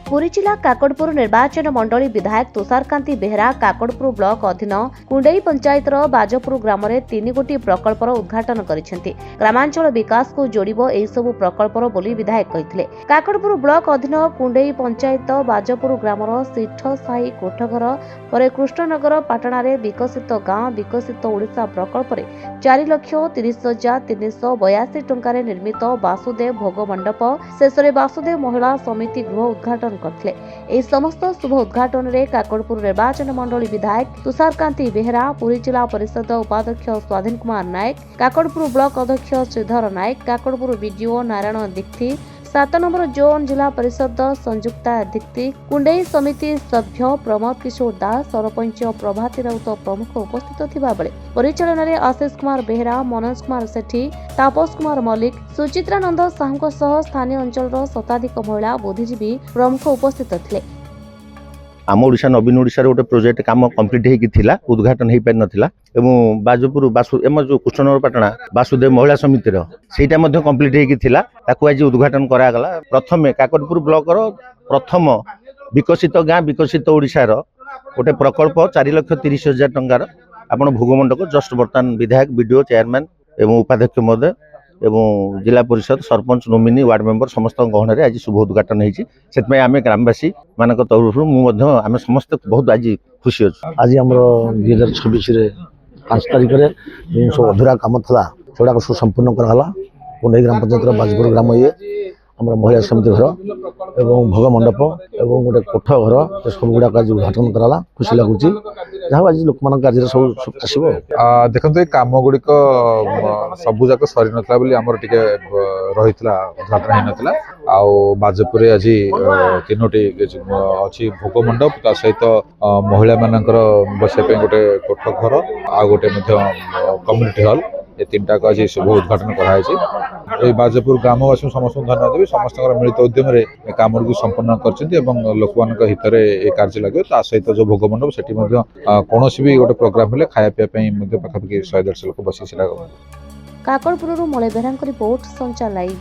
पुरी जिला काकड़पुर निर्वाचन मंडली विधायक तुषारकांति बेहरा काकड़पुर ब्लॉक अधीन कुंडेई पंचायतर बाजपुर ग्राम में 3 गोटी प्रकल्पर उद्घाटन करिसेंति। ग्रामांचल विकास को जोड़िबो एही सबु प्रकल्पर बोली विधायक कहिथिले। काकड़पुर ब्लॉक अधीन कुंडेई पंचायत बाजपुर ग्रामर सिठसाही कोठघर पर कृष्णनगर पाटना रे विकसित गांव विकसित ओडिशा प्रकल्प रे 4,30,382 टंका निर्मित वासुदेव भोग मंडप शेष वासुदेव महिला समिति गृह उद्घाटन करथिले। एही समस्त शुभ उद्घाटन रे काकड़पुर निर्वाचन मंडली विधायक तुषारकांति बेहरा, पुरी जिला परिषद उपाध्यक्ष स्वाधीन कुमार नायक, काकड़पुर ब्लॉक अध्यक्ष श्रीधर नायक, काकड़पुर BDO Narayan Dikshi, 7 number zone जिला परिषद संयुक्ता दीक्षी, कुंडेई समिति सभ्य प्रमोद किशोर दास, सरपंच प्रभाती राउत प्रमुख उपस्थित थिबा बेले परिचालन रे आशीष कुमार बेहरा, मनोज कुमार सेठी, तापस कुमार मल्लिक, सुचित्रानंद साहू सह स्थानीय अंचल शताधिक महिला बुद्धिजीवी प्रमुख उपस्थित थिले। आम ओडिशा नवीन ओडिशा गोटे प्रोजेक्ट काम कंप्लीट होगी थिला, उद्घाटन हो पार नाला एवं बाजपुर एम जो कृष्णनगर पाटना वासुदेव महिला समिति सेटा कंप्लीट होगी थिला, ताकू आज उद्घाटन करागला। प्रथमे काकड़पुर ब्लॉक प्रथम विकसित गाँ विकसित ओडिशार गोटे प्रकल्प 4,30,000 टंकार आपण भोगमंडप जस्ट बर्तमान विधायक बीडीओ चेयरमैन एवं उपाध्यक्ष महोदय एवं जिला परिषद सरपंच नोमिनी वार्ड मेंबर समस्त गहन आज शुभ उद्घाटन होती। आम ग्रामवासी मान तरफ आम समस्त बहुत आज खुशी अच्छे। आज आम 2026 5 तारिख में सब अधूरा कम था सेगुड़ा सुसंपूर्ण कराला। कुंडेई ग्राम पंचायत बाजपुर ग्राम ये आम महिला समिति घर एवं भोग मंडप एवं गोटे कोठ घर सब गुड़ाक आज उद्घाटन कराला। खुशी लगुच जहाँ आज लोक मान कार्य सब आसो। देखो ये कम गुड़िक सबूक सरी नाला आमर टे रही उद्घाटन हो नाला। बाजपुर आज 3टी अच्छी भोग मंडप ता सहित महिला मानकर बसवाई गोटे कोठ घर आ गोटे कम्युनिटी हॉल ये 3टा आज शुभ उद्घाटन कराई। बाजपुर ग्रामवासी समस्त धन्यवाद देवी। समस्त मिलित उद्यम काम को संपन्न कर लोक मान हित में कार्य लगे। सहित जो भोग मंडप से कौन भी गोटे प्रोग्राम हेल्ले खाया पीवा पाखापाखि 150 लोक बस। काकड़पुर मलय बेहरा रिपोर्ट संचार लाइव।